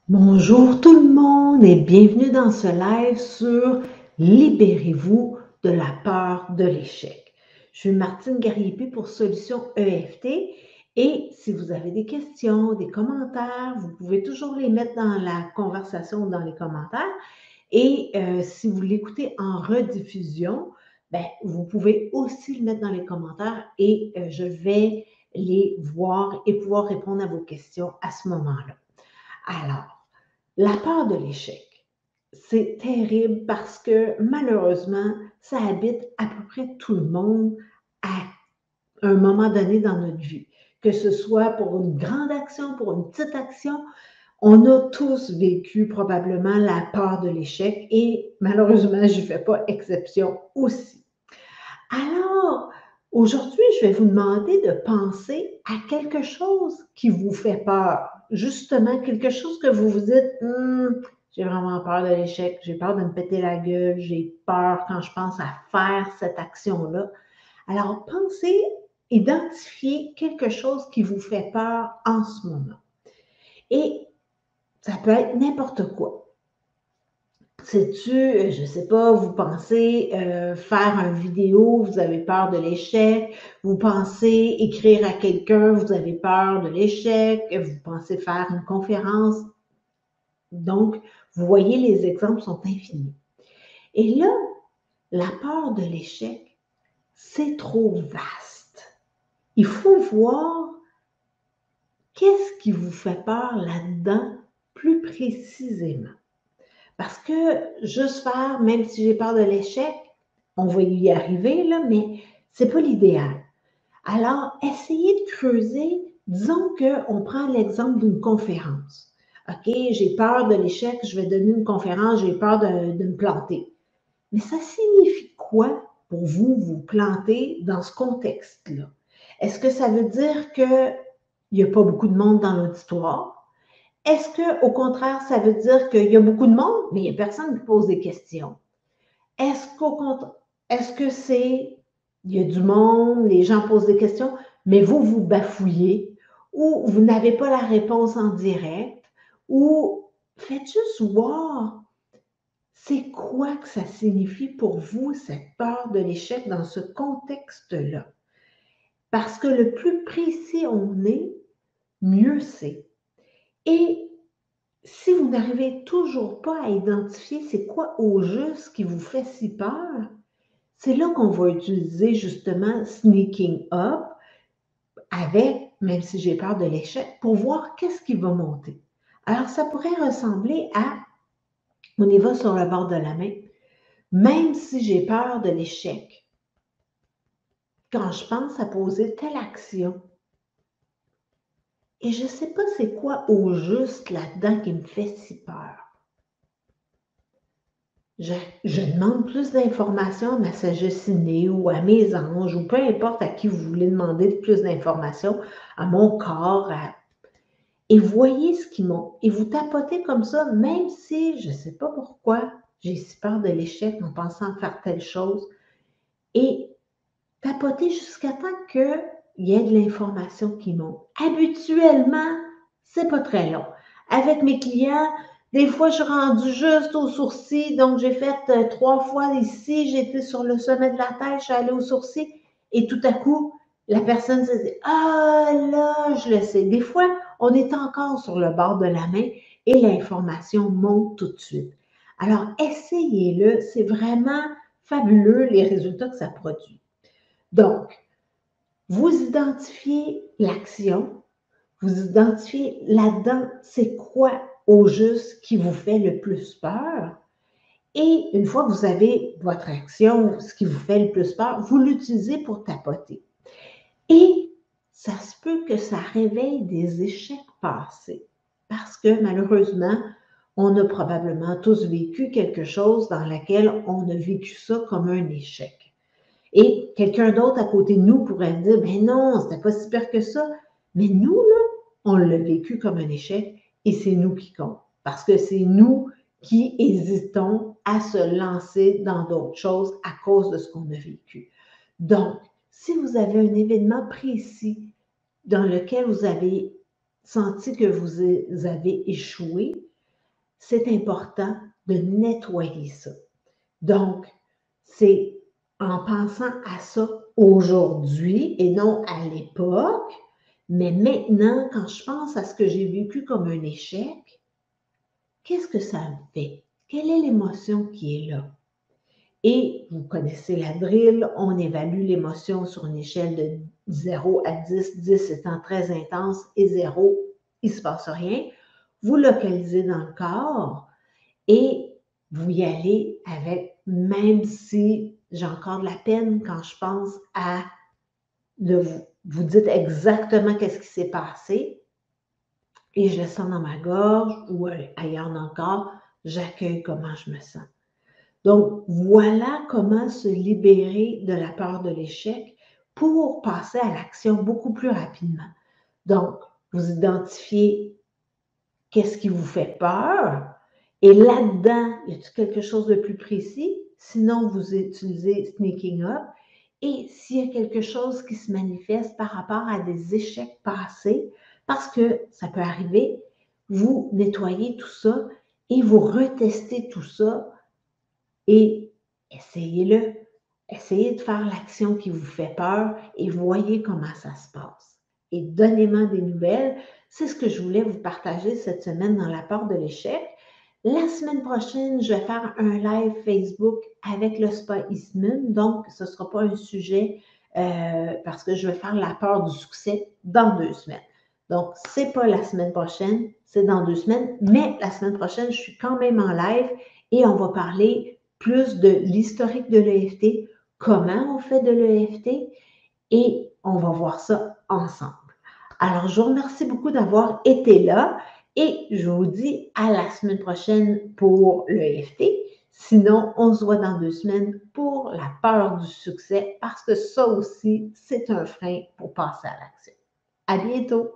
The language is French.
Bonjour tout le monde et bienvenue dans ce live sur Libérez-vous de la peur de l'échec. Je suis Martine Garriépy pour Solutions EFT et si vous avez des questions, des commentaires, vous pouvez toujours les mettre dans la conversation ou dans les commentaires. Et si vous l'écoutez en rediffusion, vous pouvez aussi le mettre dans les commentaires et je vais les voir et pouvoir répondre à vos questions à ce moment-là. Alors, la peur de l'échec, c'est terrible parce que malheureusement, ça habite à peu près tout le monde à un moment donné dans notre vie. Que ce soit pour une grande action, pour une petite action, on a tous vécu probablement la peur de l'échec et malheureusement, je ne fais pas exception aussi. Alors, aujourd'hui, je vais vous demander de penser à quelque chose qui vous fait peur. Justement, quelque chose que vous vous dites, j'ai vraiment peur de l'échec, j'ai peur de me péter la gueule, j'ai peur quand je pense à faire cette action-là. Alors, pensez, identifiez quelque chose qui vous fait peur en ce moment. Et ça peut être n'importe quoi. Sais-tu, je ne sais pas, vous pensez faire une vidéo, vous avez peur de l'échec, vous pensez écrire à quelqu'un, vous avez peur de l'échec, vous pensez faire une conférence. Donc, vous voyez, les exemples sont infinis. Et là, la peur de l'échec, c'est trop vaste. Il faut voir qu'est-ce qui vous fait peur là-dedans plus précisément. Parce que juste faire, même si j'ai peur de l'échec, on va y arriver, là, mais ce n'est pas l'idéal. Alors, essayez de creuser. Disons qu'on prend l'exemple d'une conférence. OK, j'ai peur de l'échec, je vais donner une conférence, j'ai peur de me planter. Mais ça signifie quoi pour vous, vous planter dans ce contexte-là? Est-ce que ça veut dire qu'il n'y a pas beaucoup de monde dans l'auditoire? Est-ce qu'au contraire, ça veut dire qu'il y a beaucoup de monde, mais il n'y a personne qui pose des questions? Est-ce qu'au contraire, est-ce que c'est, il y a du monde, les gens posent des questions, mais vous, vous bafouillez, ou vous n'avez pas la réponse en direct, ou faites juste voir, c'est quoi que ça signifie pour vous, cette peur de l'échec dans ce contexte-là? Parce que le plus précis on est, mieux c'est. Et si vous n'arrivez toujours pas à identifier c'est quoi au juste qui vous fait si peur, c'est là qu'on va utiliser justement Sneaking Up avec, même si j'ai peur de l'échec, pour voir qu'est-ce qui va monter. Alors, ça pourrait ressembler à, on y va sur le bord de la main, même si j'ai peur de l'échec, quand je pense à poser telle action, et je ne sais pas c'est quoi au juste là-dedans qui me fait si peur. Je demande plus d'informations à ma sagesse innée ou à mes anges ou peu importe à qui vous voulez demander plus d'informations, à mon corps, et voyez ce qu'ils m'ont. Et vous tapotez comme ça, même si je ne sais pas pourquoi j'ai si peur de l'échec en pensant faire telle chose. Et tapotez jusqu'à temps qu'il y ait de l'information qui monte. Habituellement, c'est pas très long. Avec mes clients, des fois, je suis rendue juste au sourcil, donc j'ai fait 3 fois ici, j'étais sur le sommet de la tête, je suis allée au sourcil, et tout à coup, la personne se dit « Ah là, je le sais ». Des fois, on est encore sur le bord de la main et l'information monte tout de suite. Alors, essayez-le, c'est vraiment fabuleux les résultats que ça produit. Donc, vous identifiez l'action, vous identifiez là-dedans c'est quoi au juste qui vous fait le plus peur. Et une fois que vous avez votre action, ce qui vous fait le plus peur, vous l'utilisez pour tapoter. Et ça se peut que ça réveille des échecs passés. Parce que malheureusement, on a probablement tous vécu quelque chose dans lequel on a vécu ça comme un échec. Et quelqu'un d'autre à côté de nous pourrait dire, ben non, c'était pas si pire que ça. Mais nous, là, on l'a vécu comme un échec et c'est nous qui compte. Parce que c'est nous qui hésitons à se lancer dans d'autres choses à cause de ce qu'on a vécu. Donc, si vous avez un événement précis dans lequel vous avez senti que vous avez échoué, c'est important de nettoyer ça. Donc, c'est en pensant à ça aujourd'hui et non à l'époque, mais maintenant, quand je pense à ce que j'ai vécu comme un échec, qu'est-ce que ça me fait? Quelle est l'émotion qui est là? Et vous connaissez la drill, on évalue l'émotion sur une échelle de 0 à 10, 10 étant très intense et 0, il ne se passe rien. Vous localisez dans le corps et vous y allez avec, même si j'ai encore de la peine quand je pense à vous dites exactement qu'est-ce qui s'est passé et je le sens dans ma gorge ou ailleurs dans le corps, j'accueille comment je me sens. Donc, voilà comment se libérer de la peur de l'échec pour passer à l'action beaucoup plus rapidement. Donc, vous identifiez qu'est-ce qui vous fait peur et là-dedans, y a-t-il quelque chose de plus précis? Sinon, vous utilisez Sneaking Up. Et s'il y a quelque chose qui se manifeste par rapport à des échecs passés, parce que ça peut arriver, vous nettoyez tout ça et vous retestez tout ça et essayez-le. Essayez de faire l'action qui vous fait peur et voyez comment ça se passe. Et donnez-moi des nouvelles. C'est ce que je voulais vous partager cette semaine dans la peur de l'échec. La semaine prochaine, je vais faire un live Facebook avec le Spa Eastman. Donc, ce ne sera pas un sujet parce que je vais faire la peur du succès dans 2 semaines. Donc, ce n'est pas la semaine prochaine, c'est dans 2 semaines. Mais la semaine prochaine, je suis quand même en live et on va parler plus de l'historique de l'EFT, comment on fait de l'EFT et on va voir ça ensemble. Alors, je vous remercie beaucoup d'avoir été là et je vous dis à la semaine prochaine pour l'EFT. Sinon, on se voit dans 2 semaines pour la peur du succès parce que ça aussi, c'est un frein pour passer à l'action. À bientôt!